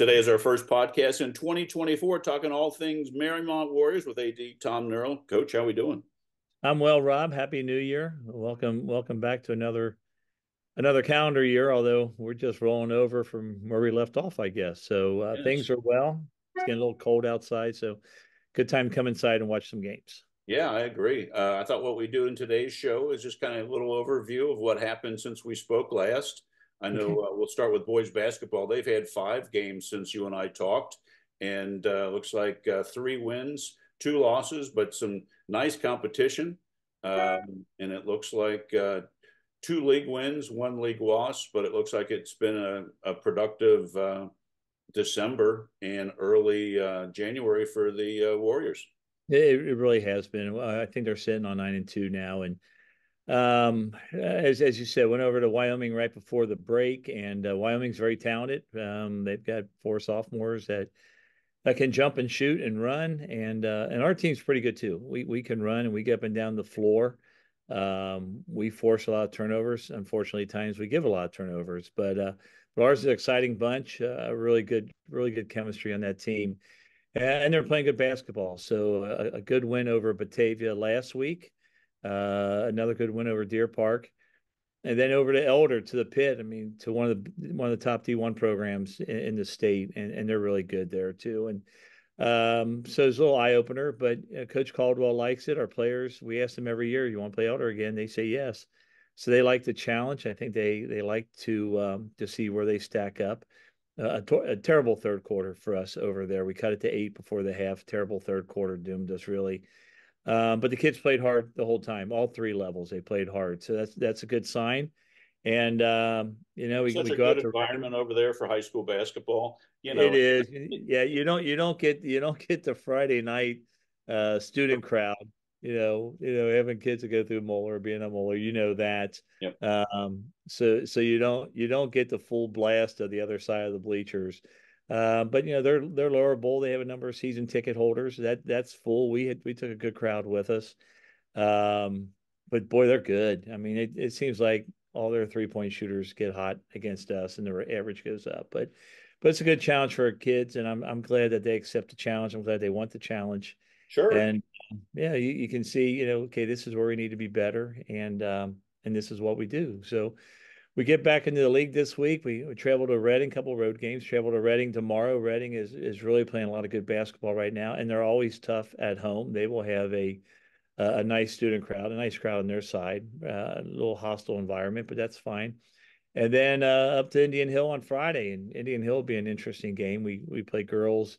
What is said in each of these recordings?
Today is our first podcast in 2024, talking all things Mariemont Warriors with AD Tom Nerl. Coach, how we doing? I'm well, Rob. Happy New Year. Welcome back to another calendar year, although we're just rolling over from where we left off, I guess. So things Yes. are well. It's getting a little cold outside, so good time to come inside and watch some games. Yeah, I agree. I thought what we do in today's show is just kind of a little overview of what happened since we spoke last. I know Okay. we'll start with boys basketball. They've had 5 games since you and I talked, and looks like 3 wins, 2 losses, but some nice competition. And it looks like 2 league wins, 1 league loss, but it looks like it's been a productive December and early January for the Warriors. It really has been. I think they're sitting on 9-2 now, and as you said, went over to Wyoming right before the break, and Wyoming's very talented. They've got 4 sophomores that can jump and shoot and run, and our team's pretty good too. We can run and we get up and down the floor. We force a lot of turnovers. Unfortunately, at times we give a lot of turnovers, but ours is an exciting bunch. Really good chemistry on that team, and they're playing good basketball. So a good win over Batavia last week, another good win over Deer Park, and then over to Elder to the Pit. I mean, to one of the top D1 programs in the state, and they're really good there too. And so it's a little eye opener, but Coach Caldwell likes it. Our players, we ask them every year, "You want to play Elder again?" They say yes. So they like the challenge. I think they like to see where they stack up. A terrible third quarter for us over there. We cut it to 8 before the half. Terrible third quarter doomed us really. But the kids played hard the whole time, all 3 levels. They played hard, so that's a good sign. And Such we a go good out to Reading. environment over there for high school basketball. It is, yeah. You don't get the Friday night student crowd. Having kids to go through Moeller, being a Moeller, you know that. Yep. So you don't get the full blast of the other side of the bleachers. But they're lower bowl. They have a number of season ticket holders. That's full. We took a good crowd with us. Um, but boy, they're good. I mean, it seems like all their 3-point shooters get hot against us, and their average goes up. But it's a good challenge for our kids, and I'm glad that they accept the challenge. I'm glad they want the challenge, Sure. and yeah, you can see, okay, this is where we need to be better, and this is what we do. So we get back into the league this week. We travel to Reading, couple road games. Travel to Reading tomorrow. Reading is really playing a lot of good basketball right now, and they're always tough at home. They will have a nice student crowd, a nice crowd on their side, a little hostile environment, but that's fine. And then up to Indian Hill on Friday, and Indian Hill will be an interesting game. We play girls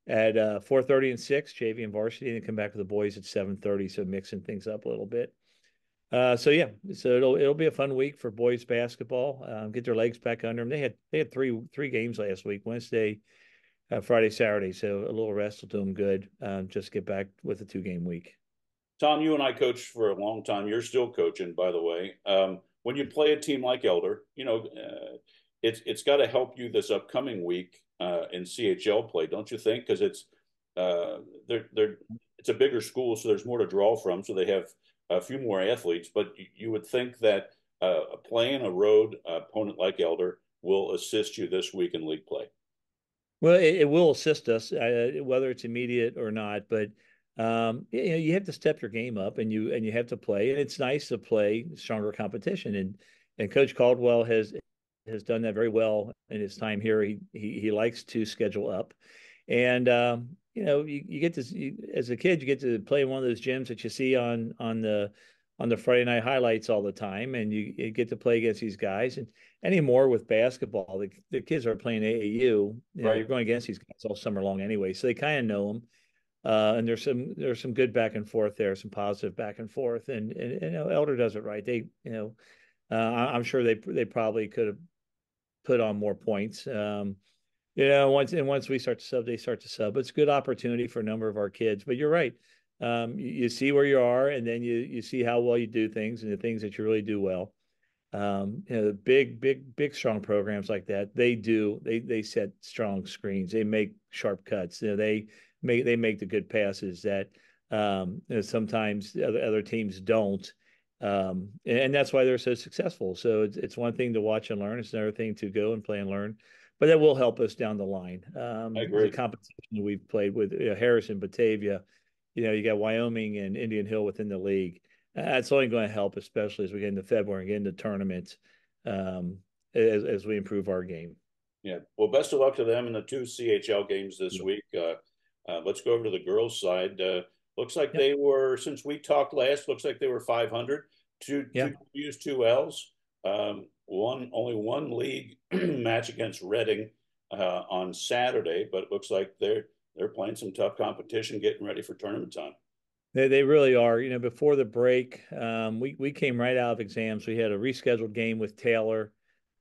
at 4:30 and 6, JV and varsity, and then come back with the boys at 7:30, so mixing things up a little bit. So yeah, so it'll be a fun week for boys basketball. Get their legs back under them. They had three games last week, Wednesday, Friday, Saturday, so a little rest will do them good. Just get back with a 2-game week. Tom, you and I coached for a long time. You're still coaching, by the way. When you play a team like Elder, it's got to help you this upcoming week in CHL play, don't you think? Because they're it's a bigger school, so there's more to draw from. So they have a few more athletes, but you would think that playing a road opponent like Elder will assist you this week in league play. Well, it will assist us, whether it's immediate or not. But you have to step your game up, and you have to play. And it's nice to play stronger competition. And Coach Caldwell has done that very well in his time here. He likes to schedule up, and you get this as a kid. You get to play in one of those gyms that you see on the Friday night highlights all the time, and you get to play against these guys. And anymore with basketball, the kids are playing AAU. Right. You're going against these guys all summer long anyway, so they kind of know them. And there's some good back and forth there, some positive back and forth, and Elder does it right. I'm sure they probably could have put on more points. Once we start to sub, they start to sub. It's a good opportunity for a number of our kids. But you're right. You see where you are, and then you see how well you do things, and the things that you really do well. Big, strong programs like that, they set strong screens. They make sharp cuts. They make the good passes that sometimes other teams don't. And that's why they're so successful. So it's one thing to watch and learn. It's another thing to go and play and learn, but that will help us down the line. I The agree. competition we've played with Harrison, Batavia, you got Wyoming and Indian Hill within the league. That's only going to help, especially as we get into February and get into tournaments, um, as we improve our game. Yeah. Well, best of luck to them in the two CHL games this week. Let's go over to the girls' side. Looks like Yep. they were, since we talked last, looks like they were 500, two Yep. W's, two L's. Only one league match against Reading on Saturday, but it looks like they're playing some tough competition, getting ready for tournament time. They really are. Before the break, we came right out of exams. We had a rescheduled game with Taylor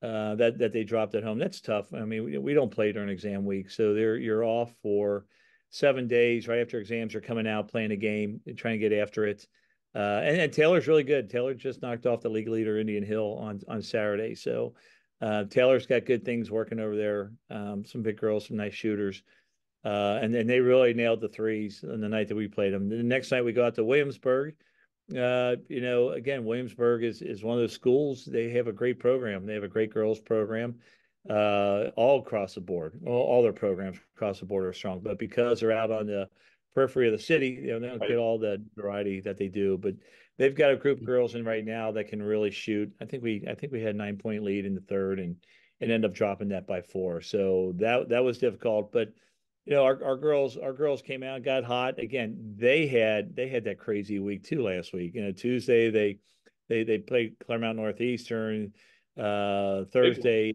that they dropped at home. That's tough. I mean, we don't play during exam week, so you're off for 7 days right after exams. You're coming out playing a game and trying to get after it. And Taylor's really good. Taylor just knocked off the league leader Indian Hill on Saturday. So Taylor's got good things working over there. Some big girls, some nice shooters. And then they really nailed the threes on the night that we played them. The next night we go out to Williamsburg. Again, Williamsburg is one of those schools. They have a great program. They have a great girls program, all across the board. All their programs across the board are strong. But because they're out on the periphery of the city, they don't get Right. all the variety that they do. But they've got a group of girls in right now that can really shoot. I think we had 9 point lead in the third and end up dropping that by 4. So that was difficult, but our girls came out, got hot. Again, they had that crazy week too last week. Tuesday they played Claremont Northeastern. Big one. Thursday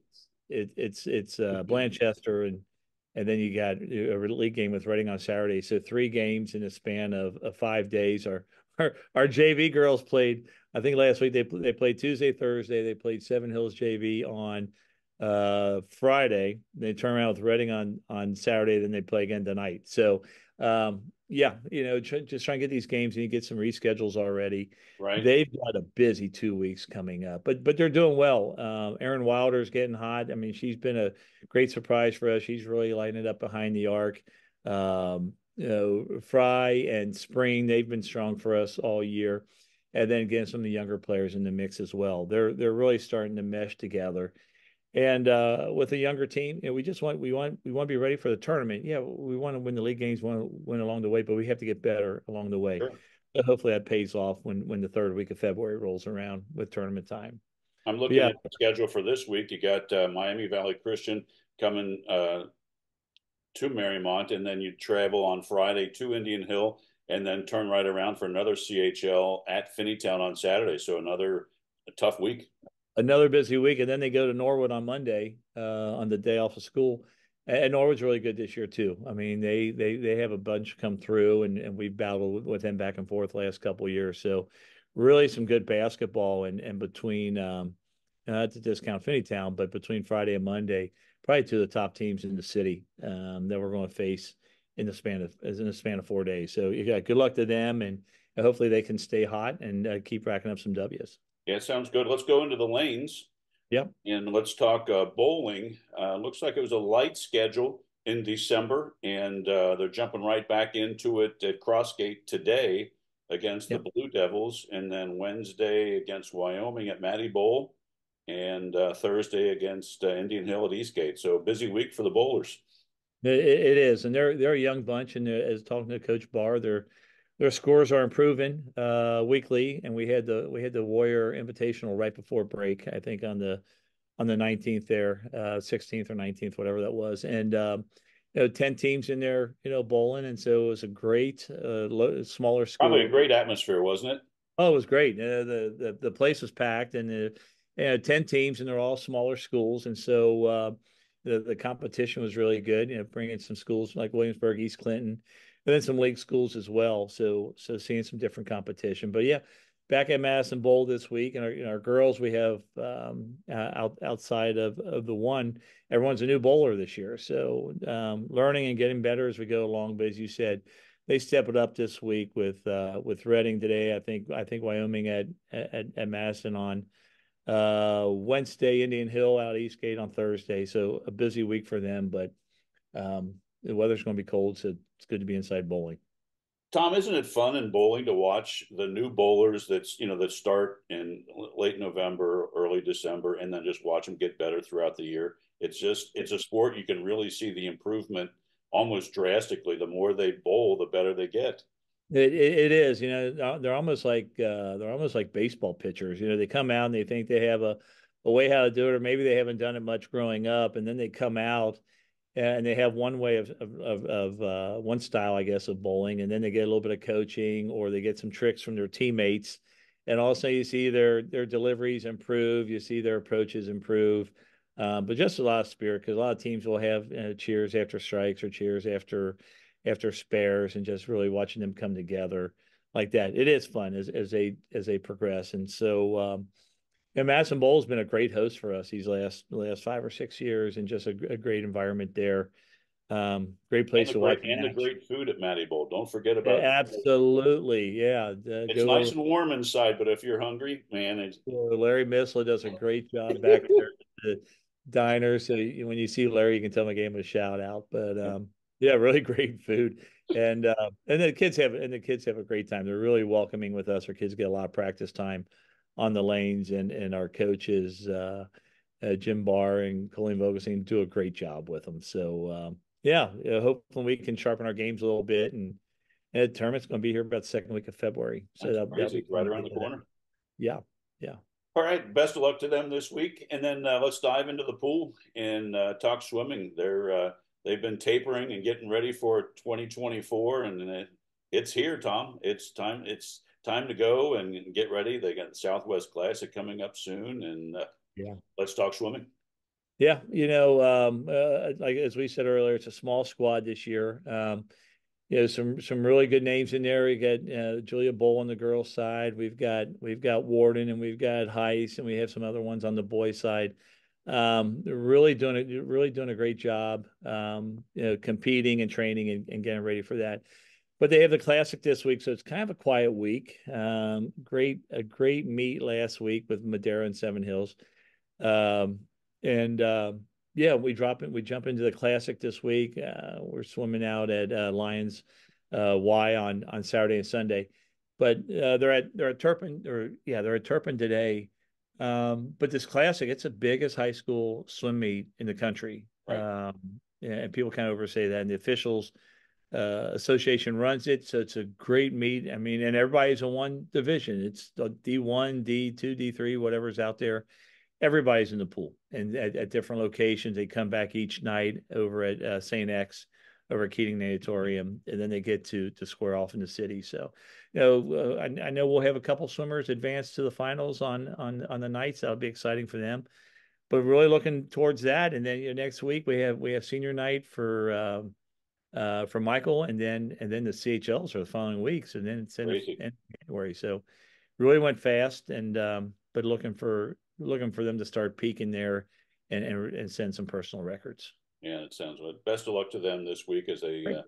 it's Blanchester, and then you got a league game with Reading on Saturday. So 3 games in a span of 5 days. Our JV girls played. I think last week they played Tuesday, Thursday. They played Seven Hills JV on Friday. They turn around with Reading on Saturday, then they play again tonight. So yeah, just try and get these games and you get some reschedules already. Right. They've got a busy 2 weeks coming up, but they're doing well. Erin Wilder's getting hot. I mean, she's been a great surprise for us. She's really lighting it up behind the arc. Fry and Spring, they've been strong for us all year. And then again, some of the younger players in the mix as well. They're really starting to mesh together. And with a younger team, we want to be ready for the tournament. Yeah, we want to win the league games, want to win along the way, but we have to get better along the way. Sure. So hopefully that pays off when the third week of February rolls around with tournament time. I'm But looking yeah, at the schedule for this week. You got Miami Valley Christian coming to Mariemont, and then you travel on Friday to Indian Hill, and then turn right around for another CHL at Finneytown on Saturday. So another tough week. another busy week, and then they go to Norwood on Monday on the day off of school. And Norwood's really good this year too. I mean, they have a bunch come through, and we've battled with them back and forth last couple of years. So really some good basketball, and between not to discount Finneytown, but between Friday and Monday, probably two of the top teams in the city that we're going to face in the span of 4 days. So you got good luck to them, and hopefully they can stay hot and keep racking up some W's. Yeah, sounds good. Let's go into the lanes Yep. and let's talk bowling. Looks like it was a light schedule in December, and they're jumping right back into it at Crossgate today against the Yep. Blue Devils, and then Wednesday against Wyoming at Matty Bowl, and Thursday against Indian Hill at Eastgate. So busy week for the bowlers. It is, and they're a young bunch. And as talking to Coach Barr, their scores are improving weekly. And we had the Warrior Invitational right before break, I think on the 19th there, 16th or 19th, whatever that was. And 10 teams in there, bowling, and so it was a great smaller Probably a school. great atmosphere, wasn't it? Oh, it was great. The place was packed, and 10 teams, and they're all smaller schools, and so the competition was really good. Bringing some schools like Williamsburg, East Clinton, and then some league schools as well. So seeing some different competition. But yeah, back at Madison Bowl this week, and our girls, we have outside of the one, everyone's a new bowler this year. So learning and getting better as we go along. But as you said, they step it up this week with Reading today. I think Wyoming at Madison on Wednesday, Indian Hill out Eastgate on Thursday. So a busy week for them, but the weather's going to be cold, so it's good to be inside bowling. Tom, isn't it fun in bowling to watch the new bowlers that start in late November, early December, and then just watch them get better throughout the year? It's a sport you can really see the improvement almost drastically. The more they bowl, the better they get. It is, they're almost like baseball pitchers. They come out and they think they have a way how to do it, or maybe they haven't done it much growing up, and then they come out and they have one way of one style, I guess, of bowling, and then they get a little bit of coaching, or they get some tricks from their teammates, and also you see their deliveries improve, you see their approaches improve, but just a lot of spirit because a lot of teams will have cheers after strikes or cheers after spares, and just really watching them come together like that. It is fun as they progress, and so. And Madison Bowl's been a great host for us these last 5 or 6 years, and just a great environment there. Great And place the to watch great a and the match. great food at Matty Bowl. Don't forget about Absolutely, yeah. it's Go nice over. and warm inside, but if you're hungry, man, it's Larry Missler does a great job back there at the diner. So when you see Larry, you can tell him I gave him a shout out. But yeah, really great food, and the kids have a great time. They're really welcoming with us. Our kids get a lot of practice time on the lanes, and our coaches, Jim Barr and Colleen Vogelstein, do a great job with them. So yeah, hopefully we can sharpen our games a little bit, and the tournament's going to be here about the second week of February. So that's that'll crazy. be It's fun right to around get the to that. corner. Yeah, yeah. All right. Best of luck to them this week, and then let's dive into the pool and talk swimming. They've been tapering and getting ready for 2024, and it's here, Tom. It's time to go and get ready. They got the Southwest Classic coming up soon, and Yeah. let's talk swimming. Yeah, like as we said earlier, it's a small squad this year. Some really good names in there. We got Julia Bowl on the girls' side. We've got Warden, and we've got Heiss, and we have some other ones on the boys' side. They're really doing a great job. Competing and training and getting ready for that. But they have the classic this week, so it's kind of a quiet week. A great meet last week with Madera and Seven Hills. And Yeah, we jump into the classic this week. We're swimming out at Lions Y on Saturday and Sunday, but they're at Turpin, or yeah, they're at Turpin today. But this classic, it's the biggest high school swim meet in the country. Right. Yeah, and people kind of oversay that, and the officials association runs it, so it's a great meet. I mean, and everybody's in one division. It's the D1, D2, D3, whatever's out there. Everybody's in the pool, and at different locations. They come back each night over at St. X, over at Keating Natatorium, and then they get to square off in the city. So, I know we'll have a couple swimmers advance to the finals on the nights. That'll be exciting for them. But really looking towards that, and then next week we have senior night for Michael, and then the CHLs are the following weeks, and then it's Crazy. in January. So really went fast, and but looking for them to start peaking there, and send some personal records. Yeah, it sounds good. Best of luck to them this week as they Great.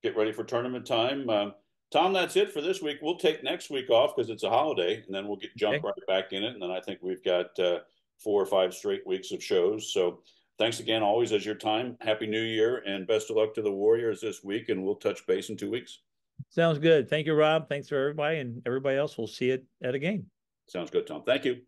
get ready for tournament time. Tom, that's it for this week. We'll take next week off because it's a holiday, and then we'll jump Okay. right back in it. And then I think we've got 4 or 5 straight weeks of shows. So thanks again, always as your time. Happy New Year, and best of luck to the Warriors this week. And we'll touch base in 2 weeks. Sounds good. Thank you, Rob. Thanks for everybody, and everybody else. We'll see it at a game. Sounds good, Tom. Thank you.